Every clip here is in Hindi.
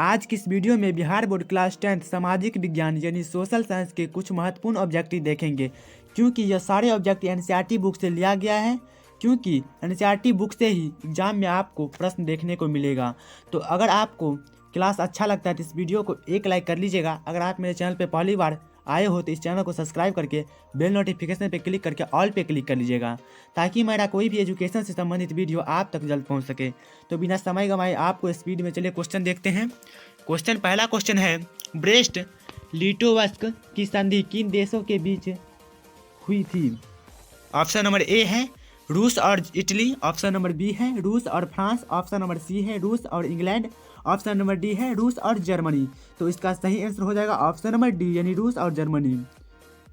आज की इस वीडियो में बिहार बोर्ड क्लास 10 सामाजिक विज्ञान यानी सोशल साइंस के कुछ महत्वपूर्ण ऑब्जेक्टिव देखेंगे, क्योंकि यह सारे ऑब्जेक्टिव एनसीईआरटी बुक से लिया गया है। क्योंकि एनसीईआरटी बुक से ही एग्जाम में आपको प्रश्न देखने को मिलेगा। तो अगर आपको क्लास अच्छा लगता है तो इस वीडियो को एक लाइक कर लीजिएगा। अगर आप मेरे चैनल पर पहली बार आए हो तो इस चैनल को सब्सक्राइब करके बेल नोटिफिकेशन पे क्लिक करके ऑल पे क्लिक कर लीजिएगा, ताकि मेरा कोई भी एजुकेशन से संबंधित वीडियो आप तक जल्द पहुंच सके। तो बिना समय गंवाए आपको स्पीड में चलिए क्वेश्चन देखते हैं। पहला क्वेश्चन है, ब्रेस्ट लिटोवस्क की संधि किन देशों के बीच हुई थी? ऑप्शन नंबर ए है रूस और इटली, ऑप्शन नंबर बी है रूस और फ्रांस, ऑप्शन नंबर सी है रूस और इंग्लैंड, ऑप्शन नंबर डी है रूस और जर्मनी। तो इसका सही आंसर हो जाएगा ऑप्शन नंबर डी यानी रूस और जर्मनी।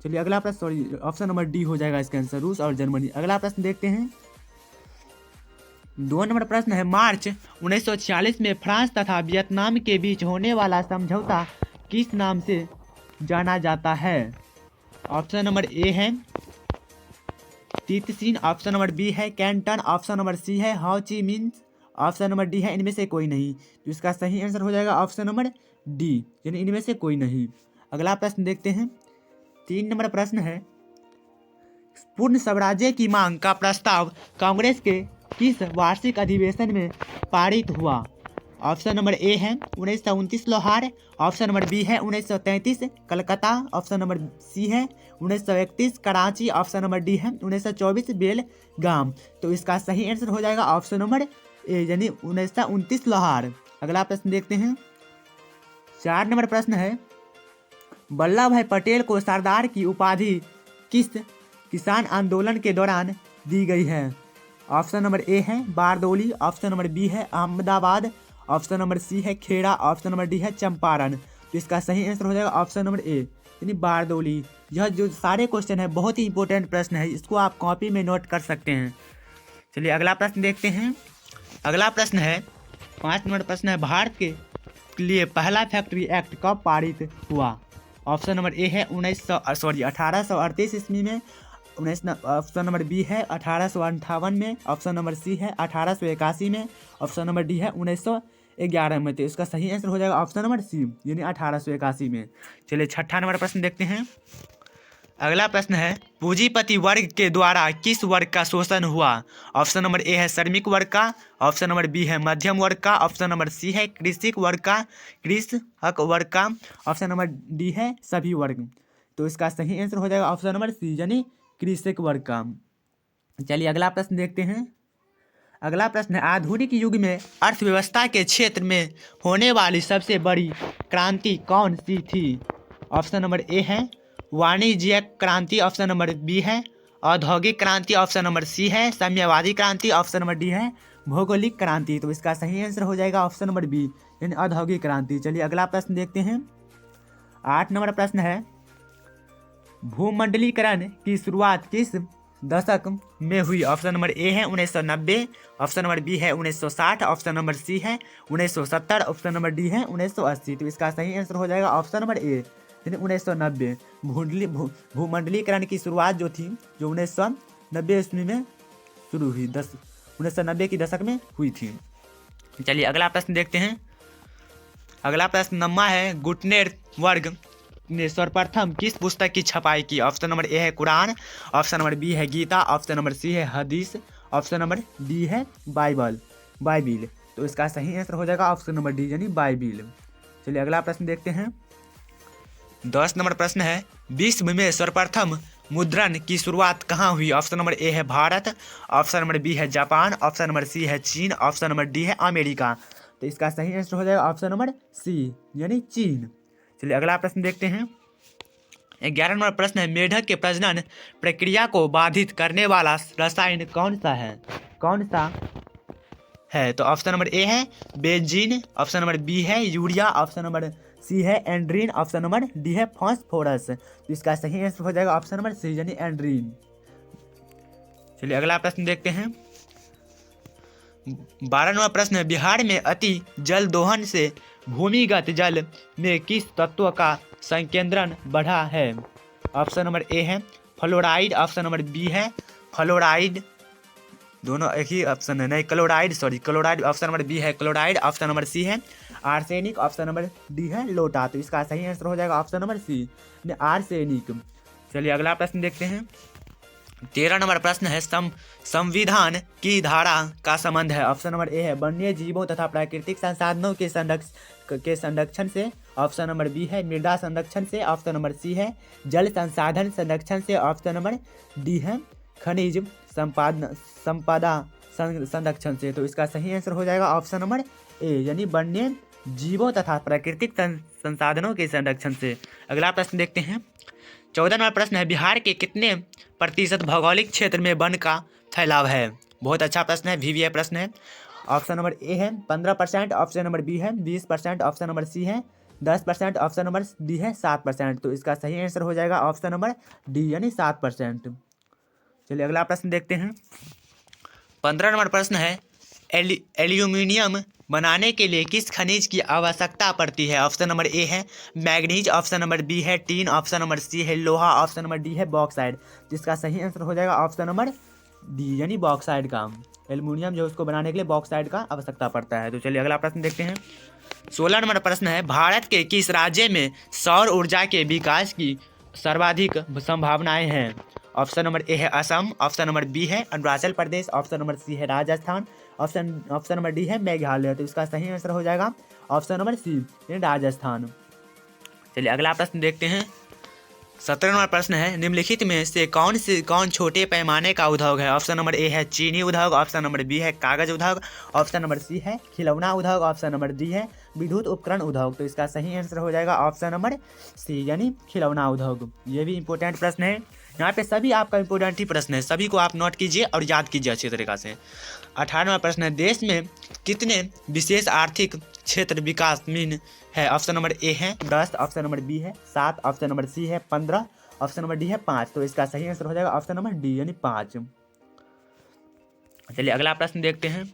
चलिए अगला प्रश्न, ऑप्शन नंबर डी हो जाएगा इसका आंसर, रूस और जर्मनी। अगला प्रश्न देखते हैं। 2 नंबर प्रश्न है, मार्च 1946 में फ्रांस तथा वियतनाम के बीच होने वाला समझौता किस नाम से जाना जाता है? ऑप्शन नंबर ए है तीतसीन, ऑप्शन नंबर बी है कैंटन, ऑप्शन नंबर सी है हो Chi Minh, option number D है इनमें से कोई नहीं। तो इसका सही आंसर हो जाएगा ऑप्शन नंबर डी यानी इनमें से कोई नहीं। अगला प्रश्न देखते हैं। 3 नंबर प्रश्न है, पूर्ण स्वराज्य की मांग का प्रस्ताव कांग्रेस के किस वार्षिक अधिवेशन में पारित हुआ? ऑप्शन नंबर ए है 1929 लाहौर, ऑप्शन नंबर बी है 1933 कलकत्ता, ऑप्शन नंबर सी है 1931 कराची, ऑप्शन नंबर डी है 1924 बेलगाम। तो इसका सही आंसर हो जाएगा ऑप्शन नंबर ए यानी 1929 लाहौर। अगला प्रश्न देखते हैं। 4 नंबर प्रश्न है, वल्लभ भाई पटेल को सरदार की उपाधि किस किसान आंदोलन के दौरान दी गई है? ऑप्शन नंबर ए है बारदौली, ऑप्शन नंबर बी है अहमदाबाद, ऑप्शन नंबर सी है खेड़ा, ऑप्शन नंबर डी है चंपारण। तो इसका सही आंसर हो जाएगा ऑप्शन नंबर ए यानी बारदौली। यह जो सारे क्वेश्चन है बहुत ही इंपॉर्टेंट प्रश्न है, इसको आप कॉपी में नोट कर सकते हैं। चलिए अगला प्रश्न देखते हैं। अगला प्रश्न है 5 नंबर प्रश्न है, भारत के लिए पहला फैक्ट्री एक्ट कब पारित हुआ? ऑप्शन नंबर ए है 1838 ईस्वी में, ऑप्शन नंबर बी है 1858 में, ऑप्शन नंबर सी है 1881 में, ऑप्शन नंबर डी है 1911 में। तो इसका सही आंसर हो जाएगा ऑप्शन नंबर सी यानी 1881 में। चलिए 6ठा नंबर प्रश्न देखते हैं। अगला प्रश्न है, पूंजीपति वर्ग के द्वारा किस वर्ग का शोषण हुआ? ऑप्शन नंबर ए है श्रमिक वर्ग का, ऑप्शन नंबर बी है मध्यम वर्ग का, ऑप्शन नंबर सी है कृषक वर्ग का, ऑप्शन नंबर डी है सभी वर्ग। तो इसका सही आंसर हो जाएगा ऑप्शन नंबर सी यानी कृषक वर्ग का। चलिए अगला प्रश्न देखते हैं। अगला प्रश्न है, आधुनिक युग में अर्थव्यवस्था के क्षेत्र में होने वाली सबसे बड़ी क्रांति कौन सी थी? ऑप्शन नंबर ए है वाणिज्यिक क्रांति, ऑप्शन नंबर बी है औद्योगिक क्रांति, ऑप्शन नंबर सी है साम्यवादी क्रांति, ऑप्शन नंबर डी है भौगोलिक क्रांति। तो इसका सही आंसर हो जाएगा ऑप्शन नंबर बी यानी औद्योगिक क्रांति। चलिए अगला प्रश्न देखते हैं। 8 नंबर प्रश्न है, भूमंडलीकरण की शुरुआत किस दशक में हुई? ऑप्शन नंबर ए है 1990, ऑप्शन नंबर बी है 1960, ऑप्शन नंबर सी है 1970, ऑप्शन नंबर डी है 1980। तो इसका सही आंसर हो जाएगा ऑप्शन नंबर ए यानी 1990। भूमंडलीकरण की शुरुआत जो थी जो 1990 ईस्वी में शुरू हुई, 1990 की दशक में हुई थी। चलिए अगला प्रश्न देखते हैं। अगला प्रश्न 9वां है, गुटेनबर्ग ने सर्वप्रथम किस पुस्तक की छपाई की? ऑप्शन नंबर ए है कुरान, ऑप्शन नंबर बी है गीता, ऑप्शन नंबर सी है हदीस, ऑप्शन नंबर डी है बाइबिल। तो इसका सही आंसर हो जाएगा ऑप्शन नंबर डी यानी बाइबिल। चलिए अगला प्रश्न देखते हैं। 10 नंबर प्रश्न है, विश्व में सर्वप्रथम मुद्रण की शुरुआत कहाँ हुई? ऑप्शन नंबर ए है भारत, ऑप्शन नंबर बी है जापान, ऑप्शन नंबर सी है चीन, ऑप्शन नंबर डी है अमेरिका। तो इसका सही आंसर हो जाएगा ऑप्शन नंबर सी यानी चीन। चलिए अगला प्रश्न देखते हैं। 11 नंबर प्रश्न है, मेढक के प्रजनन प्रक्रिया को बाधित करने वाला रसायन कौन सा है? तो ऑप्शन नंबर ए है बेंजीन, ऑप्शन नंबर बी है यूरिया, ऑप्शन नंबर सी है एंड्रीन, ऑप्शन नंबर डी है फास्फोरस। तो इसका सही आंसर हो जाएगा ऑप्शन नंबर सी यानी एंड्रीन। चलिए अगला प्रश्न देखते हैं। 12 नंबर प्रश्न है, बिहार में अति जल दोहन से भूमिगत जल में किस तत्व का संकेंद्रण बढ़ा है? ऑप्शन नंबर ए है फ्लोराइड, ऑप्शन नंबर बी है फ्लोराइड, दोनों एक ही ऑप्शन है, नहीं क्लोराइड, ऑप्शन नंबर बी है क्लोराइड, ऑप्शन नंबर सी है आर्सेनिक, ऑप्शन नंबर डी है लोटा। तो इसका सही आंसर हो जाएगा ऑप्शन नंबर सी आर्सेनिक। चलिए अगला प्रश्न देखते हैं। 13 नंबर प्रश्न है संविधान की धारा का संबंध है। ऑप्शन नंबर ए है वन्य जीवों तथा प्राकृतिक संसाधनों के संरक्षण से। ऑप्शन नंबर बी है मृदा संरक्षण से। ऑप्शन नंबर सी है जल संसाधन संरक्षण से। ऑप्शन नंबर डी है खनिज संपदा संरक्षण से। तो इसका सही आंसर हो जाएगा ऑप्शन नंबर ए यानी वन्य जीवों तथा प्राकृतिक संसाधनों के संरक्षण से। अगला प्रश्न देखते हैं। 14 नंबर प्रश्न है बिहार के कितने प्रतिशत भौगोलिक क्षेत्र में वन का फैलाव है। बहुत अच्छा प्रश्न है, VVI प्रश्न है। ऑप्शन नंबर ए है 15%। ऑप्शन नंबर बी है 20%। ऑप्शन नंबर सी है 10%। ऑप्शन नंबर डी है 7%। तो इसका सही आंसर हो जाएगा ऑप्शन नंबर डी यानी 7%। चलिए अगला प्रश्न देखते हैं। 15 नंबर प्रश्न है एल्यूमिनियम बनाने के लिए किस खनिज की आवश्यकता पड़ती है। ऑप्शन नंबर ए है मैग्नीज। ऑप्शन नंबर बी है टीन। ऑप्शन नंबर सी है लोहा। ऑप्शन नंबर डी है बॉक्साइड। जिसका सही आंसर हो जाएगा ऑप्शन नंबर डी यानी बॉक्साइड का। एल्यूमिनियम जो उसको बनाने के लिए बॉक्साइड का आवश्यकता पड़ता है। तो चलिए अगला प्रश्न देखते हैं। 16 नंबर प्रश्न है भारत के किस राज्य में सौर ऊर्जा के विकास की सर्वाधिक संभावनाएं हैं। ऑप्शन नंबर ए है असम। ऑप्शन नंबर बी है Arunachal Pradesh. Option number C है राजस्थान। ऑप्शन नंबर डी है मेघालय। तो इसका सही आंसर हो जाएगा ऑप्शन नंबर सी राजस्थान। चलिए अगला प्रश्न देखते हैं। 17 नंबर प्रश्न है निम्नलिखित में से कौन छोटे पैमाने का उद्योग है। ऑप्शन नंबर ए है चीनी उद्योग। ऑप्शन नंबर बी है कागज उद्योग। ऑप्शन नंबर सी है खिलौना उद्योग। ऑप्शन नंबर डी है विद्युत उपकरण उद्योग। तो इसका सही आंसर हो जाएगा ऑप्शन नंबर सी यानी खिलौना उद्योग। ये भी इंपॉर्टेंट प्रश्न है। यहाँ पे सभी आपका इंपॉर्टेंट ही प्रश्न है, सभी को आप नोट कीजिए और याद कीजिए अच्छी तरीक़ा से। 18वां प्रश्न है देश में कितने विशेष आर्थिक क्षेत्र विकासहीन है। ऑप्शन नंबर ए है 10। ऑप्शन नंबर बी है 7। ऑप्शन नंबर सी है 15। ऑप्शन नंबर डी है 5। तो इसका सही आंसर हो जाएगा ऑप्शन नंबर डी यानी 5। चलिए अगला प्रश्न देखते हैं।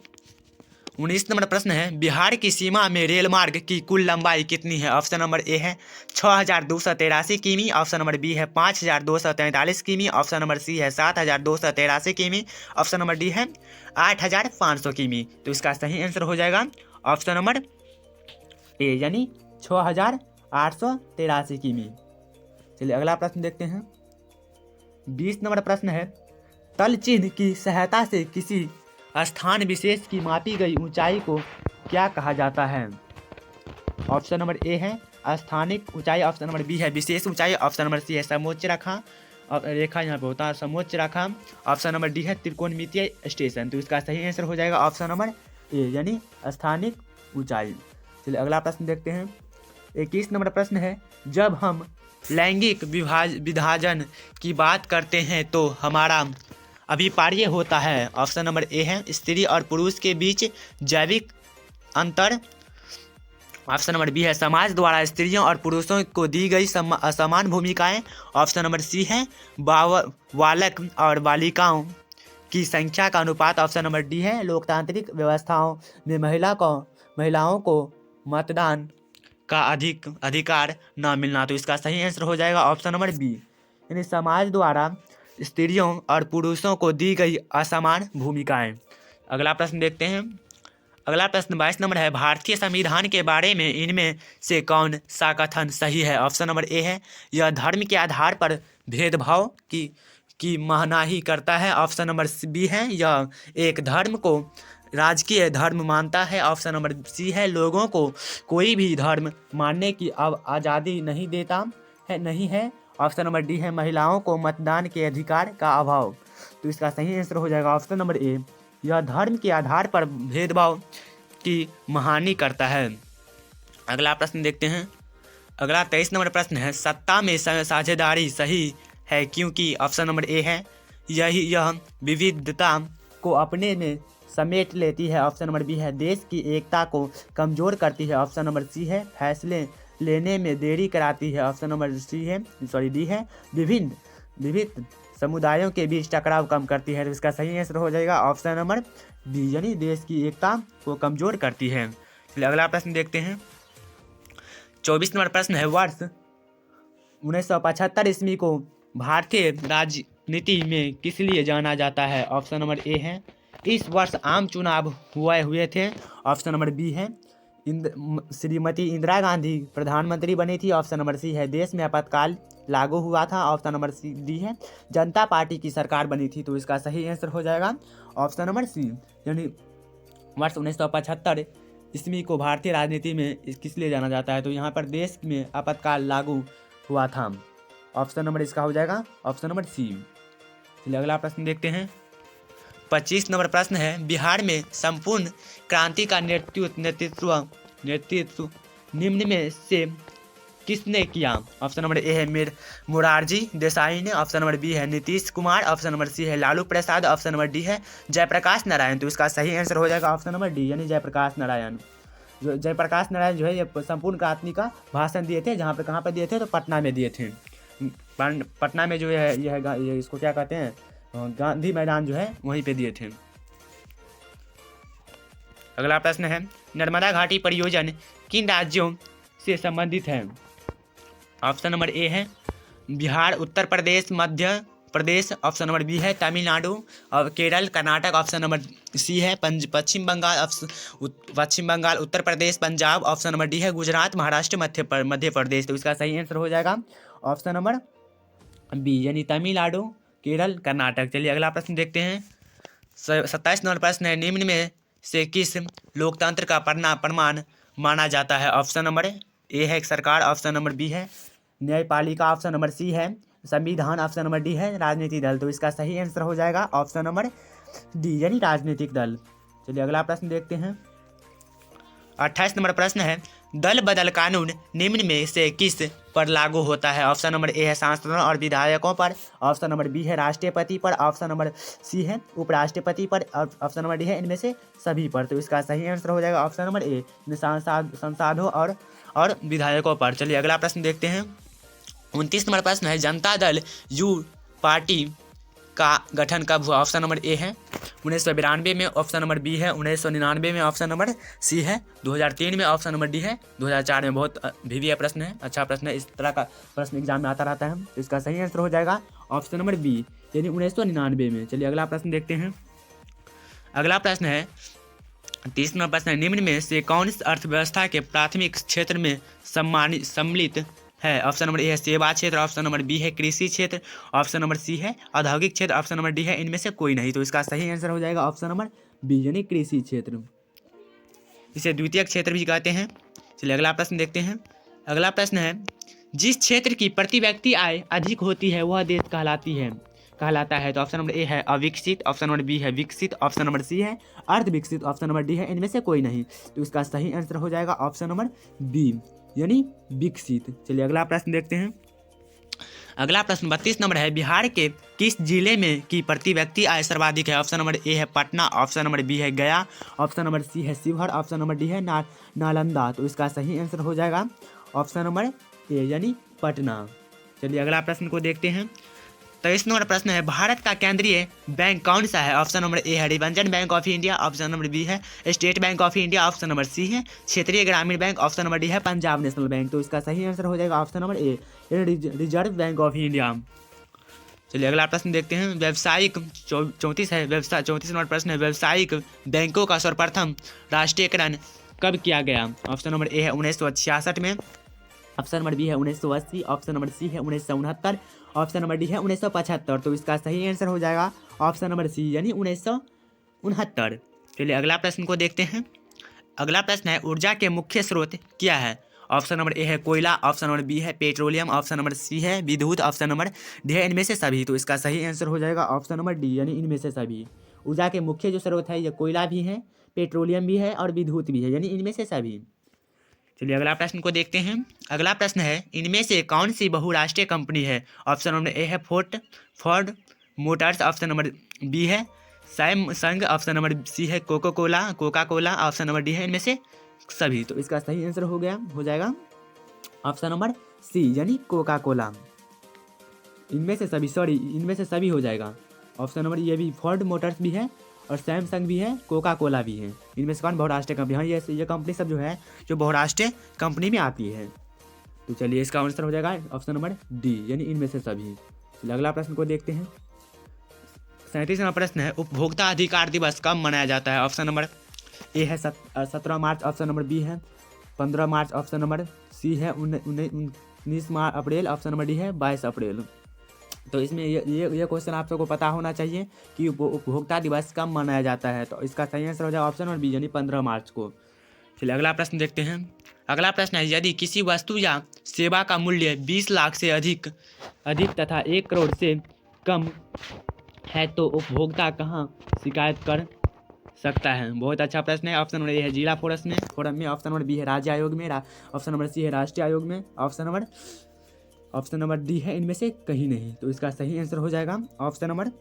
19 नंबर प्रश्न है बिहार की सीमा में रेल मार्ग की कुल लंबाई कितनी है। ऑप्शन नंबर ए है 6283 किमी। ऑप्शन नंबर बी है 5243 किमी। ऑप्शन नंबर सी है 7283 किमी। ऑप्शन नंबर डी है 8500 किमी। तो इसका सही आंसर हो जाएगा ऑप्शन नंबर ए यानी 6883 किमी। चलिए अगला प्रश्न देखते हैं। 20 नंबर प्रश्न है तल चिन्ह की सहायता से किसी स्थान विशेष की मापी गई ऊंचाई को क्या कहा जाता है। ऑप्शन नंबर ए है स्थानिक ऊंचाई। ऑप्शन नंबर बी है विशेष ऊंचाई। ऑप्शन नंबर सी है समोच्च रेखा यहाँ पे होता है समोच्च रेखा। ऑप्शन नंबर डी है त्रिकोणमितीय स्टेशन। तो इसका सही आंसर हो जाएगा ऑप्शन नंबर ए यानी स्थानिक ऊंचाई। चलिए अगला प्रश्न देखते हैं। 21 नंबर प्रश्न है जब हम लैंगिक विभाजन की बात करते हैं तो हमारा अभिप्राय होता है। ऑप्शन नंबर ए है स्त्री और पुरुष के बीच जैविक अंतर। ऑप्शन नंबर बी है समाज द्वारा स्त्रियों और पुरुषों को दी गई असमान भूमिकाएं। ऑप्शन नंबर सी है बालक और बालिकाओं की संख्या का अनुपात। ऑप्शन नंबर डी है लोकतांत्रिक व्यवस्थाओं में महिलाओं को मतदान का अधिकार न मिलना। तो इसका सही आंसर हो जाएगा ऑप्शन नंबर बी यानी समाज द्वारा स्त्रियों और पुरुषों को दी गई असमान भूमिकाएं। अगला प्रश्न देखते हैं। अगला प्रश्न 22 नंबर है भारतीय संविधान के बारे में इनमें से कौन सा कथन सही है। ऑप्शन नंबर ए है यह धर्म के आधार पर भेदभाव की मनाही करता है। ऑप्शन नंबर बी है यह एक धर्म को राजकीय धर्म मानता है। ऑप्शन नंबर सी है लोगों को कोई भी धर्म मानने की आज़ादी नहीं देता है नहीं है। ऑप्शन नंबर डी है महिलाओं को मतदान के अधिकार का अभाव। तो इसका सही आंसर हो जाएगा ऑप्शन नंबर ए यह धर्म के आधार पर भेदभाव की महानी करता है। अगला प्रश्न देखते हैं। अगला 23 नंबर प्रश्न है सत्ता में साझेदारी सही है क्योंकि। ऑप्शन नंबर ए है यह विविधता को अपने में समेट लेती है। ऑप्शन नंबर बी है देश की एकता को कमजोर करती है। ऑप्शन नंबर सी है फैसले लेने में देरी कराती है। ऑप्शन नंबर डी है विभिन्न समुदायों के बीच टकराव कम करती है। तो इसका सही आंसर हो जाएगा ऑप्शन नंबर बी यानी देश की एकता को कमजोर करती है। चलिए अगला प्रश्न देखते हैं। 24 नंबर प्रश्न है वर्ष 1975 ईस्वी को भारतीय राजनीति में किस लिए जाना जाता है। ऑप्शन नंबर ए है इस वर्ष आम चुनाव हुए थे। ऑप्शन नंबर बी है श्रीमती इंदिरा गांधी प्रधानमंत्री बनी थी, ऑप्शन नंबर सी है। देश में आपातकाल लागू हुआ था, ऑप्शन नंबर सी डी है। जनता पार्टी की सरकार बनी थी, तो इसका सही आंसर हो जाएगा ऑप्शन नंबर सी, यानी वर्ष 1975 ईस्वी को भारतीय राजनीति में किस लिए जाना जाता है, तो यहाँ पर देश में आपातकाल लागू हुआ था। ऑप्शन नंबर इसका हो जाएगा ऑप्शन नंबर सी। चलिए अगला प्रश्न देखते हैं। 25 नंबर प्रश्न है, बिहार में संपूर्ण क्रांति का नेतृत्व निम्न में से किसने किया? ऑप्शन नंबर ए है मोरारजी देसाई ने, ऑप्शन नंबर बी है Nitish Kumar, option number C है Lalu Prasad, option number D है जयप्रकाश नारायण। तो इसका सही आंसर हो जाएगा ऑप्शन नंबर डी, यानी जयप्रकाश नारायण। जयप्रकाश नारायण जो है ये संपूर्ण क्रांति का भाषण दिए थे, जहाँ पे कहाँ पर दिए थे, तो पटना में दिए थे। पटना में जो है ये इसको क्या कहते हैं, गांधी मैदान जो है वहीं पे दिए थे। अगला प्रश्न है, नर्मदा घाटी परियोजना किन राज्यों से संबंधित है? ऑप्शन नंबर ए है Bihar, Uttar Pradesh, Madhya Pradesh, option number B है तमिलनाडु और Kerala, Karnataka, option number C है Paschim Bangal, Uttar Pradesh, Punjab, option number D है गुजरात, महाराष्ट्र, मध्य प्रदेश। तो इसका सही आंसर हो जाएगा ऑप्शन नंबर बी, यानी तमिलनाडु, केरल, कर्नाटक। चलिए अगला प्रश्न देखते हैं। 27 नंबर प्रश्न है, निम्न में से किस लोकतंत्र का प्रमाण माना जाता है? ऑप्शन नंबर ए है सरकार, ऑप्शन नंबर बी है न्यायपालिका, ऑप्शन नंबर सी है संविधान, ऑप्शन नंबर डी है राजनीतिक दल। तो इसका सही आंसर हो जाएगा ऑप्शन नंबर डी, यानी राजनीतिक दल। चलिए अगला प्रश्न देखते हैं। 28 नंबर प्रश्न है, दल बदल कानून निम्न में से किस पर लागू होता है? ऑप्शन नंबर ए है सांसदों और विधायकों पर, ऑप्शन नंबर बी है राष्ट्रपति पर, ऑप्शन नंबर सी है उपराष्ट्रपति पर, ऑप्शन नंबर डी है इनमें से सभी पर। तो इसका सही आंसर हो जाएगा ऑप्शन नंबर ए, सांसदों और विधायकों पर। चलिए अगला प्रश्न देखते हैं। 29 नंबर प्रश्न है, जनता दल यू पार्टी का गठन कब हुआ? ऑप्शन नंबर ए है 1992 में, ऑप्शन नंबर बी है 1999 में, ऑप्शन नंबर सी है 2003 में, ऑप्शन नंबर डी है 2004 में। बहुत भीविया प्रश्न है, अच्छा प्रश्न है, इस तरह का प्रश्न एग्जाम में आता रहता है। तो इसका सही आंसर हो जाएगा ऑप्शन नंबर बी, यानी 1999 में। चलिए अगला प्रश्न देखते हैं। अगला प्रश्न है 30 नंबर प्रश्न है, निम्न में से कौन इस अर्थव्यवस्था के प्राथमिक क्षेत्र में सम्मिलित है? ऑप्शन नंबर ए है सेवा क्षेत्र, ऑप्शन नंबर बी है कृषि क्षेत्र, ऑप्शन नंबर सी है औद्योगिक क्षेत्र, ऑप्शन नंबर डी है इनमें से कोई नहीं। तो इसका सही आंसर हो जाएगा ऑप्शन नंबर बी, यानी कृषि क्षेत्र। इसे द्वितीय क्षेत्र भी कहते हैं। चलिए अगला प्रश्न देखते हैं। अगला प्रश्न है, जिस क्षेत्र की प्रति व्यक्ति आय अधिक होती है वह देश कहलाता है। तो ऑप्शन नंबर ए है अविकसित, ऑप्शन नंबर बी है विकसित, ऑप्शन नंबर सी है अर्धविकसित, ऑप्शन नंबर डी है इनमें से कोई नहीं। तो इसका सही आंसर हो जाएगा ऑप्शन नंबर बी, यानी विकसित। चलिए अगला प्रश्न देखते हैं। अगला प्रश्न 32 नंबर है, बिहार के किस जिले में की प्रति व्यक्ति आय सर्वाधिक है? ऑप्शन नंबर ए है पटना, ऑप्शन नंबर बी है गया, ऑप्शन नंबर सी है शिवहर, ऑप्शन नंबर डी है नालंदा। तो इसका सही आंसर हो जाएगा ऑप्शन नंबर ए, यानी पटना। चलिए अगला प्रश्न को देखते हैं। 23 नंबर प्रश्न है, भारत का केंद्रीय बैंक कौन सा है? ऑप्शन नंबर ए है reserve bank of India, option number B है state bank of India, option number C है क्षेत्रीय ग्रामीण बैंक, ऑप्शन नंबर डी है पंजाब नेशनल बैंक। तो इसका सही आंसर हो जाएगा option number A, reserve bank of India. चलिए अगला प्रश्न देखते हैं। व्यावसायिक 34 नंबर प्रश्न है, व्यावसायिक बैंकों का सर्वप्रथम राष्ट्रीयकरण कब किया गया? ऑप्शन नंबर ए है 1966 में, ऑप्शन नंबर बी है 1980, ऑप्शन नंबर सी है 1969, ऑप्शन नंबर डी है 1975। तो इसका सही आंसर हो जाएगा ऑप्शन नंबर सी, यानी 1969। चलिए अगला प्रश्न को देखते हैं। अगला प्रश्न है, ऊर्जा के मुख्य स्रोत क्या है? ऑप्शन नंबर ए है कोयला, ऑप्शन नंबर बी है पेट्रोलियम, ऑप्शन नंबर सी है विद्युत, ऑप्शन नंबर डी है इनमें से सभी। तो इसका सही आंसर हो जाएगा ऑप्शन नंबर डी, यानी इनमें से सभी। ऊर्जा के मुख्य जो स्रोत है ये कोयला भी है, पेट्रोलियम भी है और विद्युत भी है, यानी इनमें से सभी। चलिए अगला प्रश्न को देखते हैं। अगला प्रश्न है, इनमें से कौन सी बहुराष्ट्रीय कंपनी है? ऑप्शन नंबर ए है Ford Motors, option number B है सैमसंग, ऑप्शन नंबर सी है Coca Cola, option number D है इनमें से सभी। तो इसका सही आंसर हो जाएगा ऑप्शन नंबर सी, यानी कोका कोला। इनमें से सभी हो जाएगा। ऑप्शन नंबर ये भी फोर्ड मोटर्स भी है और सैमसंग भी है, कोका कोला भी है। इनमें से कौन बहुराष्ट्रीय कंपनी? हाँ, ये कंपनी सब जो है जो बहुराष्ट्रीय कंपनी में आती है। तो चलिए इसका आंसर हो जाएगा ऑप्शन नंबर डी, यानी इनमें से सभी। चलिए अगला प्रश्न को देखते हैं। 37वां प्रश्न है, उपभोक्ता अधिकार दिवस कब मनाया जाता है? ऑप्शन नंबर ए है 17 मार्च, ऑप्शन नंबर बी है 15 मार्च, ऑप्शन नंबर सी है 19 अप्रैल, ऑप्शन नंबर डी है 22 अप्रैल। तो इसमें ये क्वेश्चन आप सबको पता होना चाहिए कि उपभोक्ता दिवस कब मनाया जाता है। तो इसका सही आंसर हो जाएगा ऑप्शन नंबर बी यानी 15 मार्च को। चलिए अगला प्रश्न देखते हैं। अगला प्रश्न है, यदि किसी वस्तु या सेवा का मूल्य 20 लाख से अधिक तथा 1 करोड़ से कम है तो उपभोक्ता कहाँ शिकायत कर सकता है? बहुत अच्छा प्रश्न है। ऑप्शन नंबर ए है जिला फोरम में, ऑप्शन नंबर बी है राज्य आयोग में, ऑप्शन नंबर सी है राष्ट्रीय आयोग में, ऑप्शन नंबर डी है इनमें से कहीं नहीं। तो इसका सही आंसर हो जाएगा ऑप्शन नंबर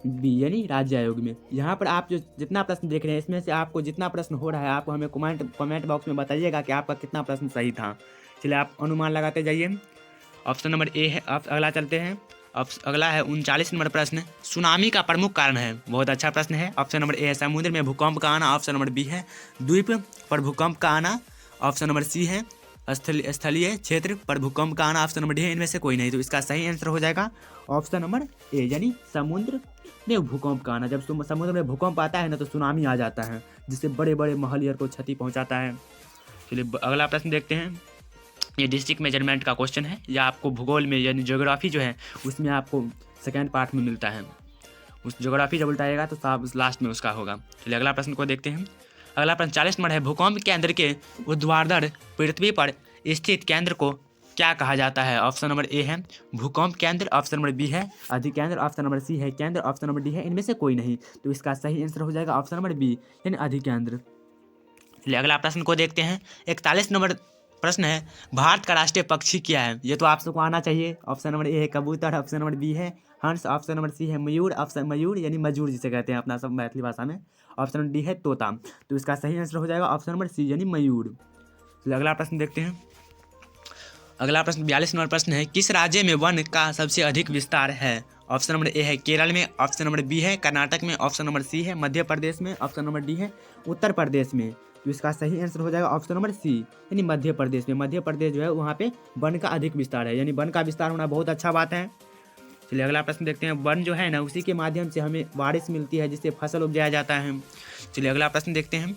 बी यानी राज्य आयोग में। यहाँ पर आप जो जितना प्रश्न देख रहे हैं इसमें से आपको जितना प्रश्न हो रहा है आप हमें कमेंट बॉक्स में बताइएगा कि आपका कितना प्रश्न सही था। चलिए आप अनुमान लगाते जाइए। ऑप्शन नंबर ए है। अगला चलते हैं। अगला है 39 नंबर प्रश्न, सुनामी का प्रमुख कारण है। बहुत अच्छा प्रश्न है। ऑप्शन नंबर ए है समुद्र में भूकंप का आना, ऑप्शन नंबर बी है द्वीप पर भूकंप का आना, ऑप्शन नंबर सी है स्थलीय क्षेत्र पर भूकंप का आना, ऑप्शन नंबर डी है इनमें से कोई नहीं। तो इसका सही आंसर हो जाएगा ऑप्शन नंबर ए यानी समुद्र में भूकंप का आना। जब समुद्र में भूकंप आता है ना तो सुनामी आ जाता है जिससे बड़े बड़े महलियर को क्षति पहुंचाता है। चलिए अगला प्रश्न देखते हैं। ये डिस्ट्रिक्ट मेजरमेंट का क्वेश्चन है, या आपको भूगोल में यानी ज्योग्राफी जो है उसमें आपको सेकेंड पार्ट में मिलता है। उस ज्योग्राफी जब उल्टाएगा तो साहब लास्ट में उसका होगा। चलिए अगला प्रश्न को देखते हैं। अगला प्रश्न 40 नंबर है, भूकंप केंद्र के ऊर्ध्वाधर पृथ्वी पर स्थित केंद्र को क्या कहा जाता है? ऑप्शन नंबर ए है भूकंप केंद्र, ऑप्शन नंबर बी है अधिकेंद्र, ऑप्शन नंबर सी है केंद्र, ऑप्शन नंबर डी है इनमें से कोई नहीं। तो इसका सही आंसर हो जाएगा ऑप्शन नंबर बी यानी अधिकेंद्र। चलिए अगला प्रश्न को देखते हैं। 41 नंबर प्रश्न है, भारत का राष्ट्रीय पक्षी क्या है? ये तो आप सबको आना चाहिए। ऑप्शन नंबर ए है कबूतर, ऑप्शन नंबर बी है हंस, ऑप्शन नंबर सी है मयूर, ऑप्शन मयूर यानी मजूर जिसे कहते हैं अपना सब मैथिली भाषा में, ऑप्शन नंबर डी है तोता। तो इसका सही आंसर हो जाएगा ऑप्शन नंबर सी यानी मयूर। चलिए अगला प्रश्न देखते हैं। अगला प्रश्न 42 नंबर प्रश्न है, किस राज्य में वन का सबसे अधिक विस्तार है? ऑप्शन नंबर ए है केरल में, ऑप्शन नंबर बी है कर्नाटक में, ऑप्शन नंबर सी है मध्य प्रदेश में, ऑप्शन नंबर डी है उत्तर प्रदेश में। तो इसका सही आंसर हो जाएगा ऑप्शन नंबर सी यानी मध्य प्रदेश में। मध्य प्रदेश जो है वहाँ पे वन का अधिक विस्तार है, यानी वन का विस्तार होना बहुत अच्छा बात है। चलिए अगला प्रश्न देखते हैं। वन जो है ना उसी के माध्यम से हमें बारिश मिलती है जिससे फसल उगाया जाता है। चलिए अगला प्रश्न देखते हैं।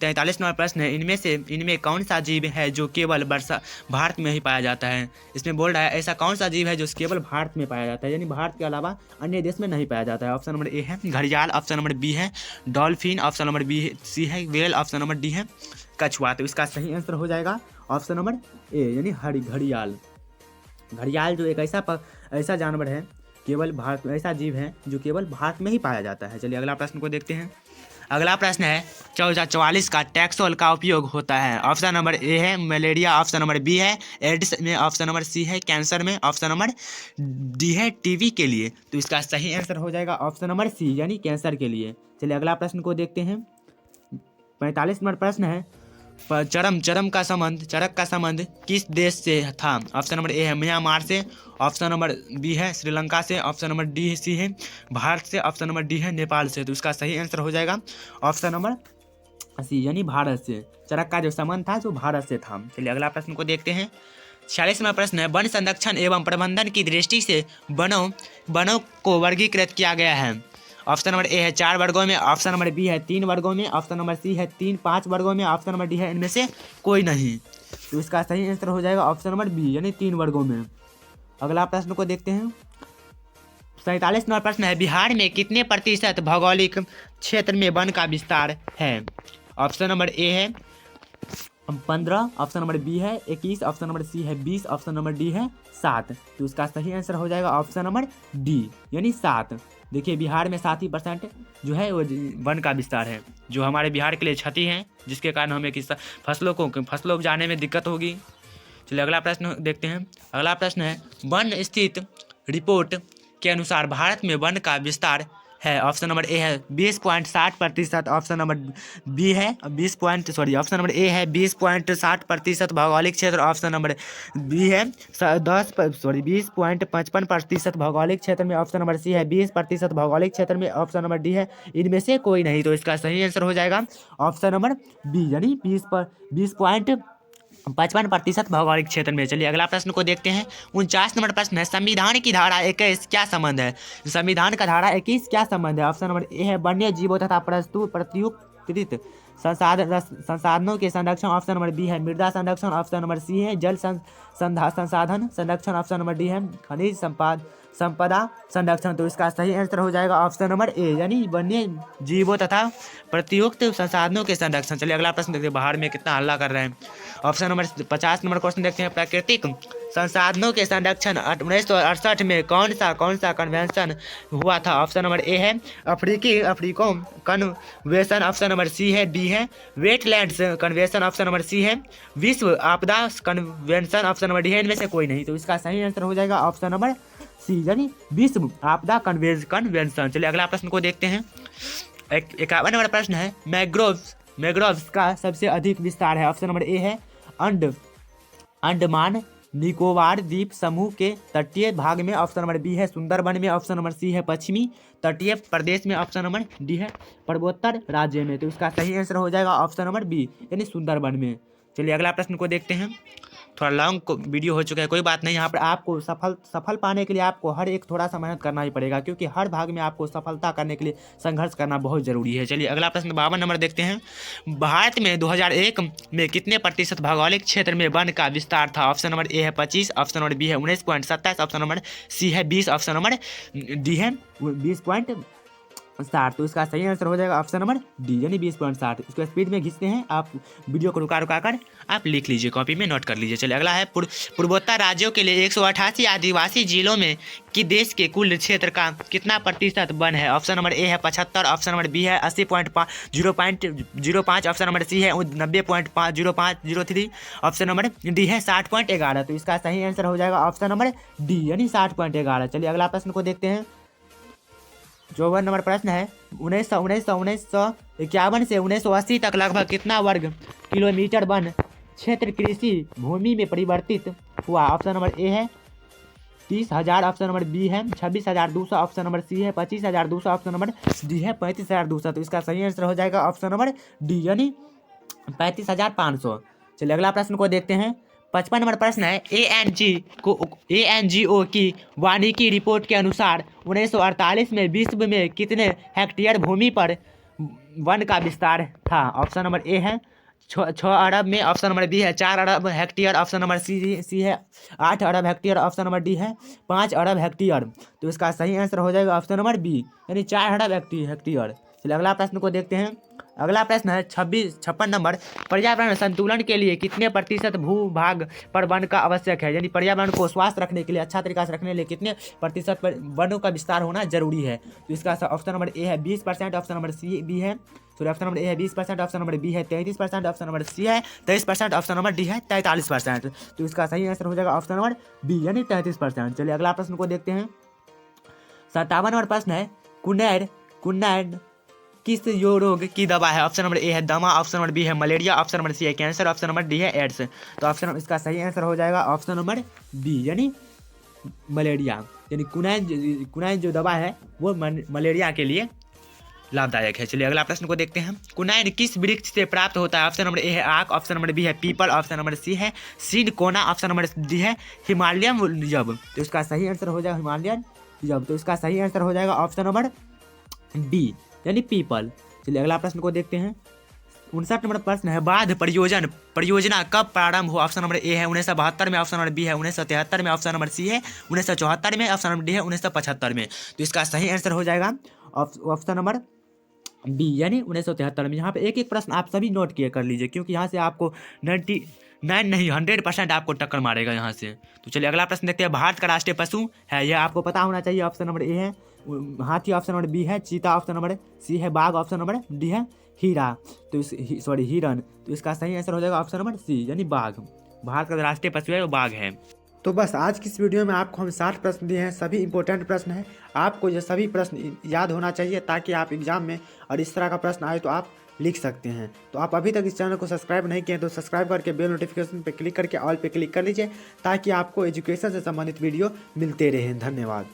43 नंबर प्रश्न है, इनमें कौन सा जीव है जो केवल भारत में ही पाया जाता है? इसमें बोल रहा है ऐसा कौन सा जीव है जो केवल भारत में पाया जाता है यानी भारत के अलावा अन्य देश में नहीं पाया जाता है। ऑप्शन नंबर ए है घड़ियाल, ऑप्शन नंबर बी है dolphin, option number B C है व्हेल, ऑप्शन नंबर डी है कछुआ। तो इसका सही आंसर हो जाएगा ऑप्शन नंबर ए यानी घड़ियाल। घड़ियाल जो एक ऐसा जानवर है केवल भारत में, ऐसा जीव है जो केवल भारत में ही पाया जाता है। चलिए अगला प्रश्न को देखते हैं। अगला प्रश्न है 44 का टैक्सोल का उपयोग होता है। ऑप्शन नंबर ए है मलेरिया, ऑप्शन नंबर बी है एड्स में, ऑप्शन नंबर सी है कैंसर में, ऑप्शन नंबर डी है टीबी के लिए। तो इसका सही आंसर हो जाएगा ऑप्शन नंबर सी यानी कैंसर के लिए। चलिए अगला प्रश्न को देखते हैं। 45 नंबर प्रश्न है, चरक का संबंध किस देश से था? ऑप्शन नंबर ए है म्यांमार से, ऑप्शन नंबर बी है श्रीलंका से, ऑप्शन नंबर डी सी है भारत से, ऑप्शन नंबर डी है नेपाल से। तो इसका सही आंसर हो जाएगा ऑप्शन नंबर सी यानी भारत से। चरक का जो संबंध था जो भारत से था। चलिए अगला प्रश्न को देखते हैं। 46 नंबर प्रश्न है, वन संरक्षण एवं प्रबंधन की दृष्टि से वनों को वर्गीकृत किया गया है। ऑप्शन नंबर ए है 4 वर्गों में, ऑप्शन नंबर बी है 3 वर्गों में, ऑप्शन नंबर सी है 5 वर्गों में, ऑप्शन नंबर डी है इनमें से कोई नहीं। तो इसका सही आंसर हो जाएगा ऑप्शन नंबर बी यानी 3 वर्गों में। अगला प्रश्न को देखते हैं। 47 नंबर प्रश्न है, बिहार में कितने प्रतिशत भौगोलिक क्षेत्र में वन का विस्तार है? ऑप्शन नंबर ए है 15, ऑप्शन नंबर बी है 21, ऑप्शन नंबर सी है 20, ऑप्शन नंबर डी है 7। तो इसका सही आंसर हो जाएगा ऑप्शन नंबर डी यानी 7। देखिए बिहार में 7% जो है वो वन का विस्तार है, जो हमारे बिहार के लिए क्षति है, जिसके कारण हमें फसलों उपजाने में दिक्कत होगी। चलिए अगला प्रश्न देखते हैं। अगला प्रश्न है, वन स्थित रिपोर्ट के अनुसार भारत में वन का विस्तार है। ऑप्शन नंबर ए है 20.60%, ऑप्शन नंबर बी है ऑप्शन नंबर ए है 20.60% भौगोलिक क्षेत्र, ऑप्शन नंबर बी है 20.55% भौगोलिक क्षेत्र में, ऑप्शन नंबर सी है 20% भौगोलिक क्षेत्र में, ऑप्शन नंबर डी है इनमें से कोई नहीं। तो इसका सही आंसर हो जाएगा ऑप्शन नंबर बी यानी 20.55% भौगोलिक क्षेत्र में। चलिए अगला प्रश्न को देखते हैं। 49 नंबर प्रश्न है, संविधान की धारा 21 क्या संबंध है? संविधान का धारा 21 क्या संबंध है? ऑप्शन नंबर ए है वन्य जीवों तथा विस्तृत संसाधनों के संरक्षण ऑप्शन नंबर बी है। मृदा संरक्षण ऑप्शन नंबर सी है। जल संसाधन संरक्षण ऑप्शन नंबर डी है। खनिज संपदा संरक्षण, तो इसका सही आंसर हो जाएगा ऑप्शन नंबर ए, यानी वन्य जीवों तथा प्रत्युक्त संसाधनों के संरक्षण। चलिए अगला प्रश्न देखते हैं, बाहर में कितना हल्ला कर रहे हैं। ऑप्शन नंबर 50 नंबर क्वेश्चन देखते हैं। प्राकृतिक संसाधनों के संरक्षण 1968 में कौन सा कन्वेंशन हुआ था? ऑप्शन नंबर ए है अफ्रीको कन्वेंशन, ऑप्शन नंबर सी है। बी है wetlands convention, option number C है। विश्व आपदा कन्वेंशन, ऑप्शन नंबर डी है। इनमें से कोई नहीं, तो इसका सही आंसर हो जाएगा ऑप्शन नंबर सी, यानी विश्व आपदा कन्वेंशन। चलिए अगला प्रश्न को देखते हैं। 51 नंबर प्रश्न है, मैंग्रोव्स का सबसे अधिक विस्तार है। ऑप्शन नंबर ए है अंडमान निकोबार द्वीप समूह के तटीय भाग में, ऑप्शन नंबर बी है सुंदरबन में, ऑप्शन नंबर सी है पश्चिमी तटीय प्रदेश में, ऑप्शन नंबर डी है पूर्वोत्तर राज्य में। तो इसका सही आंसर हो जाएगा ऑप्शन नंबर बी, यानी सुंदरबन में। चलिए अगला प्रश्न को देखते हैं। थोड़ा लॉन्ग वीडियो हो चुका है, कोई बात नहीं। यहाँ पर आपको सफल पाने के लिए आपको हर एक थोड़ा सा मेहनत करना ही पड़ेगा, क्योंकि हर भाग में आपको सफलता करने के लिए संघर्ष करना बहुत जरूरी है। चलिए अगला प्रश्न 52 नंबर देखते हैं। भारत में 2001 में कितने प्रतिशत भौगोलिक क्षेत्र में वन का विस्तार था? ऑप्शन नंबर ए है 25, ऑप्शन नंबर बी है 19.27, ऑप्शन नंबर सी है 20, ऑप्शन नंबर डी है 20.60। तो इसका सही आंसर हो जाएगा ऑप्शन नंबर डी, यानी 20.60। इसको स्पीड में खींचते हैं आप, वीडियो को रुका कर आप लिख लीजिए, कॉपी में नोट कर लीजिए। चलिए अगला है पूर्वोत्तर राज्यों के लिए 188 आदिवासी जिलों में कि देश के कुल क्षेत्र का कितना प्रतिशत वन है? ऑप्शन नंबर ए है 75, ऑप्शन नंबर बी है 80.05, ऑप्शन नंबर सी है 90.0503, ऑप्शन नंबर डी है 60.11। तो इसका सही आंसर हो जाएगा ऑप्शन नंबर डी, यानी 60.11। चलिए अगला प्रश्न को देखते हैं। 54 नंबर प्रश्न है, 1951 से 1980 तक लगभग कितना वर्ग किलोमीटर वन क्षेत्र कृषि भूमि में परिवर्तित हुआ? ऑप्शन नंबर ए है 30,000, ऑप्शन नंबर बी है 26,200, ऑप्शन नंबर सी है 25,200, ऑप्शन नंबर डी है 35,200। तो इसका सही आंसर हो जाएगा ऑप्शन नंबर डी, यानी 35,500। चलिए अगला प्रश्न को देखते हैं। 55 नंबर प्रश्न है, ANGO की वानिकी रिपोर्ट के अनुसार 1948 में विश्व में कितने हेक्टेयर भूमि पर वन का विस्तार था? ऑप्शन नंबर ए है 6 अरब में, ऑप्शन नंबर बी है 4 अरब हेक्टेयर, ऑप्शन नंबर सी है 8 अरब हेक्टेयर, ऑप्शन नंबर डी है 5 अरब हेक्टेयर। तो इसका सही आंसर हो जाएगा ऑप्शन नंबर बी, यानी 4 अरब हेक्टेयर। चलिए अगला प्रश्न को देखते हैं। अगला प्रश्न है 56 नंबर, पर्यावरण संतुलन के लिए कितने प्रतिशत भूभाग पर वन का आवश्यक है? यानी पर्यावरण को स्वास्थ्य रखने के लिए, अच्छा तरीका से रखने के लिए कितने प्रतिशत पर वनों का विस्तार होना जरूरी है? तो इसका ऑप्शन नंबर ए है 20%, ऑप्शन नंबर सी बी है ऑप्शन नंबर ए है 20%, ऑप्शन नंबर बी है 33%, ऑप्शन नंबर सी है 23%, ऑप्शन नंबर डी है 43%। तो इसका सही आंसर हो जाएगा ऑप्शन नंबर बी, यानी 33%। चलिए अगला प्रश्न को देखते हैं। 57 नंबर प्रश्न है, कुनैड किस रोग की दवा है? ऑप्शन नंबर ए है दमा, ऑप्शन नंबर बी है मलेरिया, ऑप्शन नंबर सी है कैंसर, ऑप्शन नंबर डी है एड्स। तो ऑप्शन इसका सही आंसर हो जाएगा ऑप्शन नंबर बी, यानी मलेरिया। यानी कुनैन जो दवा है वो मलेरिया के लिए लाभदायक है। चलिए अगला प्रश्न को देखते हैं। कुनैन किस वृक्ष से प्राप्त होता है? ऑप्शन नंबर ए है आक, ऑप्शन नंबर बी है पीपल, ऑप्शन नंबर सी है सिनकोना, ऑप्शन नंबर डी है हिमालयन जब। तो इसका सही आंसर हो जाएगा हिमालयन जब। तो इसका सही आंसर हो जाएगा ऑप्शन नंबर डी, यानी पीपल। चलिए अगला प्रश्न को देखते हैं। 59 नंबर प्रश्न है, बाढ़ परियोजना कब प्रारंभ हुआ? ऑप्शन नंबर ए है 1972 में, ऑप्शन नंबर बी है 1973 में, ऑप्शन नंबर सी है 1974 में, ऑप्शन नंबर डी है 1975 में। तो इसका सही आंसर हो जाएगा ऑप्शन नंबर बी, यानी 1973 में। यहाँ पे एक एक प्रश्न आप सभी नोट किए कर लीजिए, क्योंकि यहाँ से आपको 100% आपको टक्कर मारेगा यहाँ से। तो चलिए अगला प्रश्न देखते हैं। भारत का राष्ट्रीय पशु है, यह आपको पता होना चाहिए। ऑप्शन नंबर ए है हाथी, ऑप्शन नंबर बी है चीता, ऑप्शन नंबर सी है बाघ, ऑप्शन नंबर डी है हिरन। तो इसका सही आंसर हो जाएगा ऑप्शन नंबर सी, यानी बाघ। भारत का राष्ट्रीय पशु है वो बाघ है। तो बस आज की इस वीडियो में आपको हम 60 प्रश्न दिए हैं, सभी इंपॉर्टेंट प्रश्न हैं। आपको ये सभी प्रश्न याद होना चाहिए, ताकि आप एग्जाम में और इस तरह का प्रश्न आए तो आप लिख सकते हैं। तो आप अभी तक इस चैनल को सब्सक्राइब नहीं किए तो सब्सक्राइब करके बेल नोटिफिकेशन पर क्लिक करके ऑल पे क्लिक कर लीजिए, ताकि आपको एजुकेशन से संबंधित वीडियो मिलते रहें। धन्यवाद।